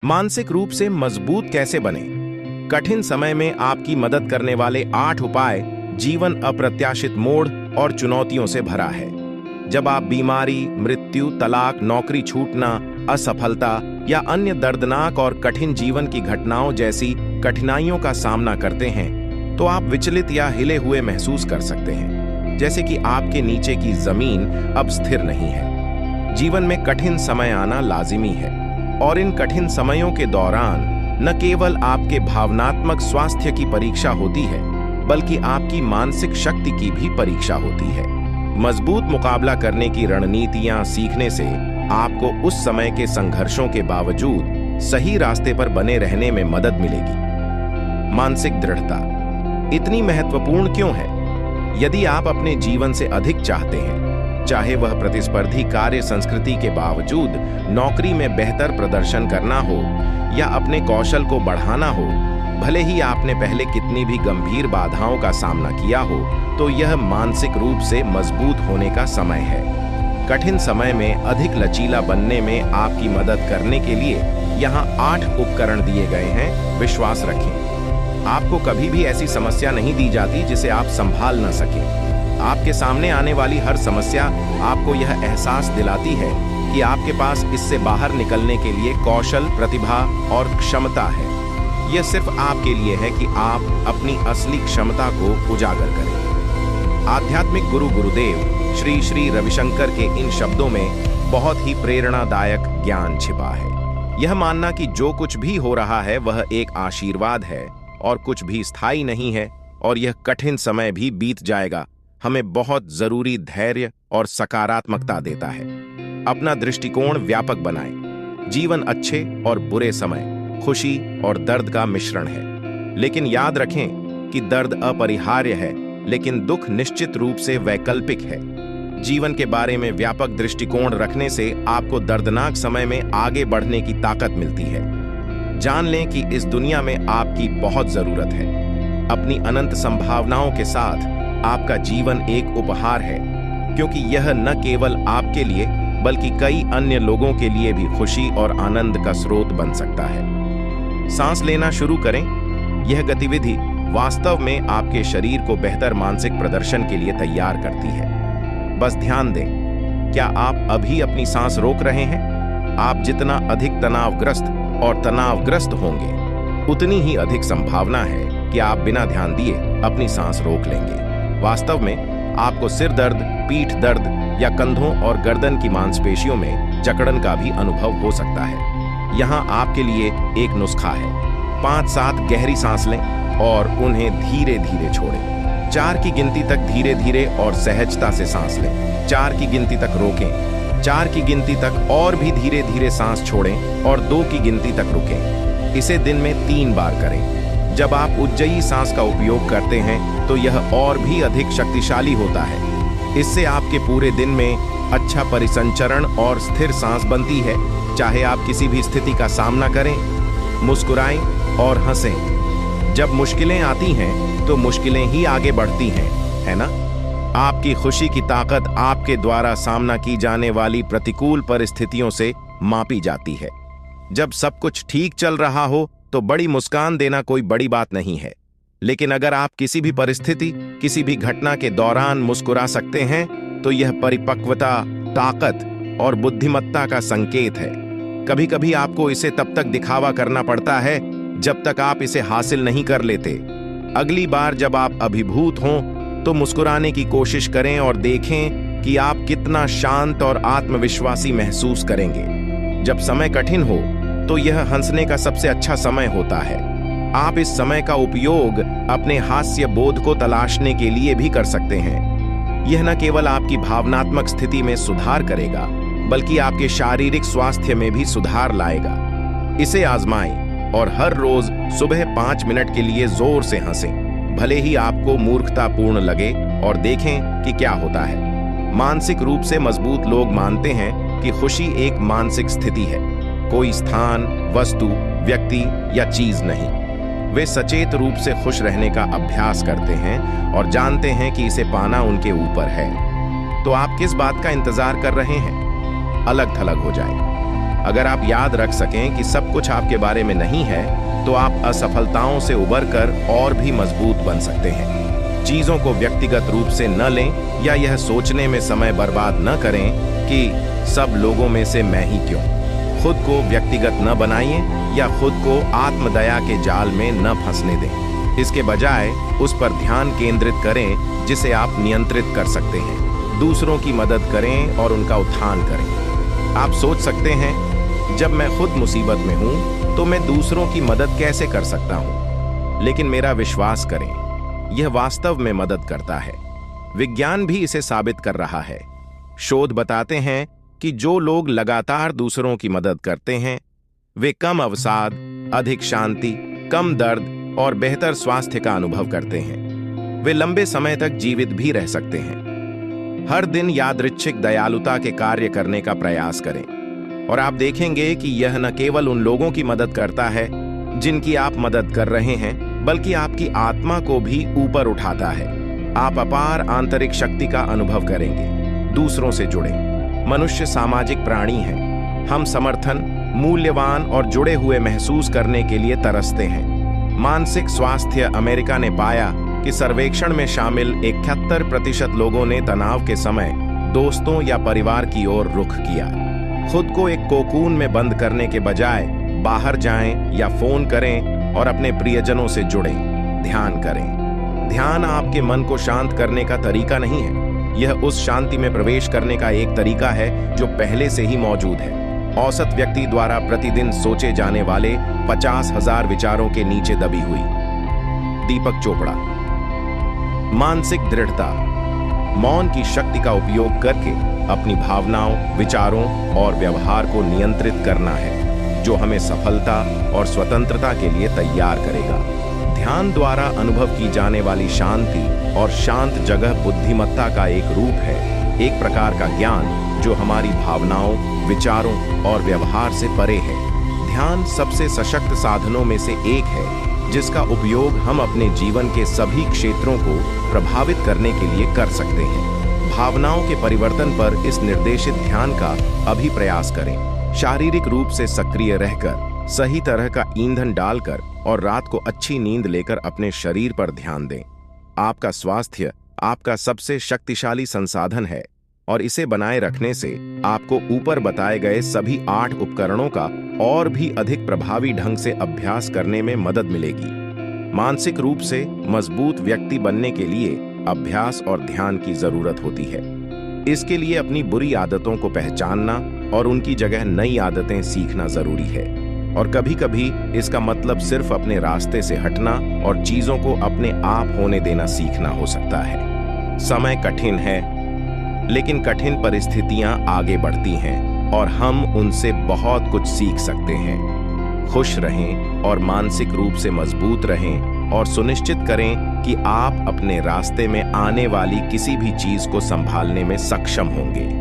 मानसिक रूप से मजबूत कैसे बने? कठिन समय में आपकी मदद करने वाले 8 उपाय। जीवन अप्रत्याशित मोड़ और चुनौतियों से भरा है। जब आप बीमारी, मृत्यु, तलाक, नौकरी छूटना, असफलता या अन्य दर्दनाक और कठिन जीवन की घटनाओं जैसी कठिनाइयों का सामना करते हैं, तो आप विचलित या हिले हुए महसूस कर सकते हैं, जैसे कि आपके नीचे की जमीन अब स्थिर नहीं है। जीवन में कठिन समय आना लाजिमी है, और इन कठिन समयों के दौरान न केवल आपके भावनात्मक स्वास्थ्य की परीक्षा होती है, बल्कि आपकी मानसिक शक्ति की भी परीक्षा होती है। मजबूत मुकाबला करने की रणनीतियां सीखने से आपको उस समय के संघर्षों के बावजूद सही रास्ते पर बने रहने में मदद मिलेगी। मानसिक दृढ़ता इतनी महत्वपूर्ण क्यों है? यदि आप अपने जीवन से अधिक चाहते हैं, चाहे वह प्रतिस्पर्धी कार्य संस्कृति के बावजूद नौकरी में बेहतर प्रदर्शन करना हो या अपने कौशल को बढ़ाना हो, भले ही आपने पहले कितनी भी गंभीर बाधाओं का सामना किया हो, तो यह मानसिक रूप से मजबूत होने का समय है। कठिन समय में अधिक लचीला बनने में आपकी मदद करने के लिए यहाँ 8 उपकरण दिए गए हैं। विश्वास रखें, आपको कभी भी ऐसी समस्या नहीं दी जाती जिसे आप संभाल न सकें। आपके सामने आने वाली हर समस्या आपको यह एहसास दिलाती है कि आपके पास इससे बाहर निकलने के लिए कौशल, प्रतिभा और क्षमता है। यह सिर्फ आपके लिए है कि आप अपनी असली क्षमता को उजागर करें। आध्यात्मिक गुरु गुरुदेव श्री श्री रविशंकर के इन शब्दों में बहुत ही प्रेरणादायक ज्ञान छिपा है। यह मानना कि जो कुछ भी हो रहा है वह एक आशीर्वाद है और कुछ भी स्थायी नहीं है और यह कठिन समय भी बीत जाएगा, हमें बहुत जरूरी धैर्य और सकारात्मकता देता है। अपना दृष्टिकोण व्यापक बनाएं। जीवन अच्छे और बुरे समय, खुशी और दर्द का मिश्रण है, लेकिन याद रखें कि दर्द अपरिहार्य है, लेकिन दुख निश्चित रूप से वैकल्पिक है। जीवन के बारे में व्यापक दृष्टिकोण रखने से आपको दर्दनाक समय में आगे बढ़ने की ताकत मिलती है। जान लें कि इस दुनिया में आपकी बहुत जरूरत है। अपनी अनंत संभावनाओं के साथ आपका जीवन एक उपहार है, क्योंकि यह न केवल आपके लिए बल्कि कई अन्य लोगों के लिए भी खुशी और आनंद का स्रोत बन सकता है। सांस लेना शुरू करें। यह गतिविधि वास्तव में आपके शरीर को बेहतर मानसिक प्रदर्शन के लिए तैयार करती है। बस ध्यान दें, क्या आप अभी अपनी सांस रोक रहे हैं? आप जितना अधिक तनावग्रस्त और तनावग्रस्त होंगे, उतनी ही अधिक संभावना है कि आप बिना ध्यान दिए अपनी सांस रोक लेंगे। वास्तव में आपको सिर दर्द, पीठ दर्द या कंधों और गर्दन की मांसपेशियों में जकड़न का भी अनुभव हो सकता है। यहाँ आपके लिए एक नुस्खा है। 5-7 गहरी सांस लें और उन्हें धीरे धीरे छोड़ें। 4 की गिनती तक धीरे धीरे और सहजता से सांस लें। 4 की गिनती तक रोकें। 4 की गिनती तक और भी धीरे धीरे सांस छोड़ें और 2 की गिनती तक रुकें। इसे दिन में 3 बार करें। जब आप उज्जयी सांस का उपयोग करते हैं तो यह और भी अधिक शक्तिशाली होता है। इससे आपके पूरे दिन में अच्छा परिसंचरण और स्थिर सांस बनती है। चाहे आप किसी भी स्थिति का सामना करें, मुस्कुराएं और हंसें। जब मुश्किलें आती हैं तो मुश्किलें ही आगे बढ़ती हैं, है ना? आपकी खुशी की ताकत आपके द्वारा सामना की जाने वाली प्रतिकूल परिस्थितियों से मापी जाती है। जब सब कुछ ठीक चल रहा हो तो बड़ी मुस्कान देना कोई बड़ी बात नहीं है, लेकिन अगर आप किसी भी परिस्थिति, किसी भी घटना के दौरान मुस्कुरा सकते हैं तो यह परिपक्वता, ताकत और बुद्धिमत्ता का संकेत है। कभी कभी आपको इसे तब तक दिखावा करना पड़ता है जब तक आप इसे हासिल नहीं कर लेते। अगली बार जब आप अभिभूत हों तो मुस्कुराने की कोशिश करें और देखें कि आप कितना शांत और आत्मविश्वासी महसूस करेंगे। जब समय कठिन हो तो यह हंसने का सबसे अच्छा समय होता है। आप इस समय का उपयोग अपने हास्य बोध को तलाशने के लिए भी कर सकते हैं। यह न केवल आपकी भावनात्मक स्थिति में सुधार करेगा, बल्कि आपके शारीरिक स्वास्थ्य में भी सुधार लाएगा। इसे आजमाएं और हर रोज सुबह 5 मिनट के लिए जोर से हंसें, भले ही आपको मूर्खतापूर्ण लगे, और देखें कि क्या होता है। मानसिक रूप से मजबूत लोग मानते हैं कि खुशी एक मानसिक स्थिति है, कोई स्थान, वस्तु, व्यक्ति या चीज नहीं। वे सचेत रूप से खुश रहने का अभ्यास करते हैं और जानते हैं कि इसे पाना उनके ऊपर है। तो आप किस बात का इंतजार कर रहे हैं? अलग थलग हो जाएं। अगर आप याद रख सकें कि सब कुछ आपके बारे में नहीं है, तो आप असफलताओं से उबरकर और भी मजबूत बन सकते हैं। चीजों को व्यक्तिगत रूप से न लें या यह सोचने में समय बर्बाद न करें कि सब लोगों में से मैं ही क्यों। खुद को व्यक्तिगत न बनाइए या खुद को आत्मदया के जाल में न फंसने दें। इसके बजाय उस पर ध्यान केंद्रित करें जिसे आप नियंत्रित कर सकते हैं। दूसरों की मदद करें और उनका उत्थान करें। आप सोच सकते हैं, जब मैं खुद मुसीबत में हूं तो मैं दूसरों की मदद कैसे कर सकता हूं? लेकिन मेरा विश्वास करें, यह वास्तव में मदद करता है। विज्ञान भी इसे साबित कर रहा है। शोध बताते हैं कि जो लोग लगातार दूसरों की मदद करते हैं, वे कम अवसाद, अधिक शांति, कम दर्द और बेहतर स्वास्थ्य का अनुभव करते हैं। वे लंबे समय तक जीवित भी रह सकते हैं। हर दिन यादृच्छिक दयालुता के कार्य करने का प्रयास करें और आप देखेंगे कि यह न केवल उन लोगों की मदद करता है जिनकी आप मदद कर रहे हैं, बल्कि आपकी आत्मा को भी ऊपर उठाता है। आप अपार आंतरिक शक्ति का अनुभव करेंगे। दूसरों से जुड़ें। मनुष्य सामाजिक प्राणी है। हम समर्थन, मूल्यवान और जुड़े हुए महसूस करने के लिए तरसते हैं। मानसिक स्वास्थ्य अमेरिका ने पाया कि सर्वेक्षण में शामिल 71% लोगों ने तनाव के समय दोस्तों या परिवार की ओर रुख किया। खुद को एक कोकून में बंद करने के बजाय बाहर जाएं या फोन करें और अपने प्रियजनों से जुड़ें। ध्यान करें। ध्यान आपके मन को शांत करने का तरीका नहीं है। यह उस शांति में प्रवेश करने का एक तरीका है जो पहले से ही मौजूद है। औसत व्यक्ति द्वारा प्रतिदिन सोचे जाने वाले 50,000 विचारों के नीचे दबी हुई। दीपक चोपड़ा। मानसिक दृढ़ता। मौन की शक्ति का उपयोग करके अपनी भावनाओं, विचारों और व्यवहार को नियंत्रित करना है, जो हमें सफलता और स्वतंत्रता के लिए तैयार करेगा। ध्यान द्वारा अनुभव की जाने वाली शांति और शांत जगह बुद्धिमत्ता का एक रूप है, एक प्रकार का ज्ञान जो हमारी भावनाओं, विचारों और व्यवहार से परे है। ध्यान सबसे सशक्त साधनों में से एक है जिसका उपयोग हम अपने जीवन के सभी क्षेत्रों को प्रभावित करने के लिए कर सकते हैं। भावनाओं के परिवर्तन पर इस निर्देशित ध्यान का अभी प्रयास करें। शारीरिक रूप से सक्रिय रहकर, सही तरह का ईंधन डालकर और रात को अच्छी नींद लेकर अपने शरीर पर ध्यान दें। आपका स्वास्थ्य आपका सबसे शक्तिशाली संसाधन है और इसे बनाए रखने से आपको ऊपर बताए गए सभी 8 उपकरणों का और भी अधिक प्रभावी ढंग से अभ्यास करने में मदद मिलेगी। मानसिक रूप से मजबूत व्यक्ति बनने के लिए अभ्यास और ध्यान की जरूरत होती है। इसके लिए अपनी बुरी आदतों को पहचानना और उनकी जगह नई आदतें सीखना जरूरी है। और कभी कभी इसका मतलब सिर्फ अपने रास्ते से हटना और चीजों को अपने आप होने देना सीखना हो सकता है। समय कठिन है, लेकिन कठिन परिस्थितियां आगे बढ़ती हैं और हम उनसे बहुत कुछ सीख सकते हैं। खुश रहें और मानसिक रूप से मजबूत रहें और सुनिश्चित करें कि आप अपने रास्ते में आने वाली किसी भी चीज को संभालने में सक्षम होंगे।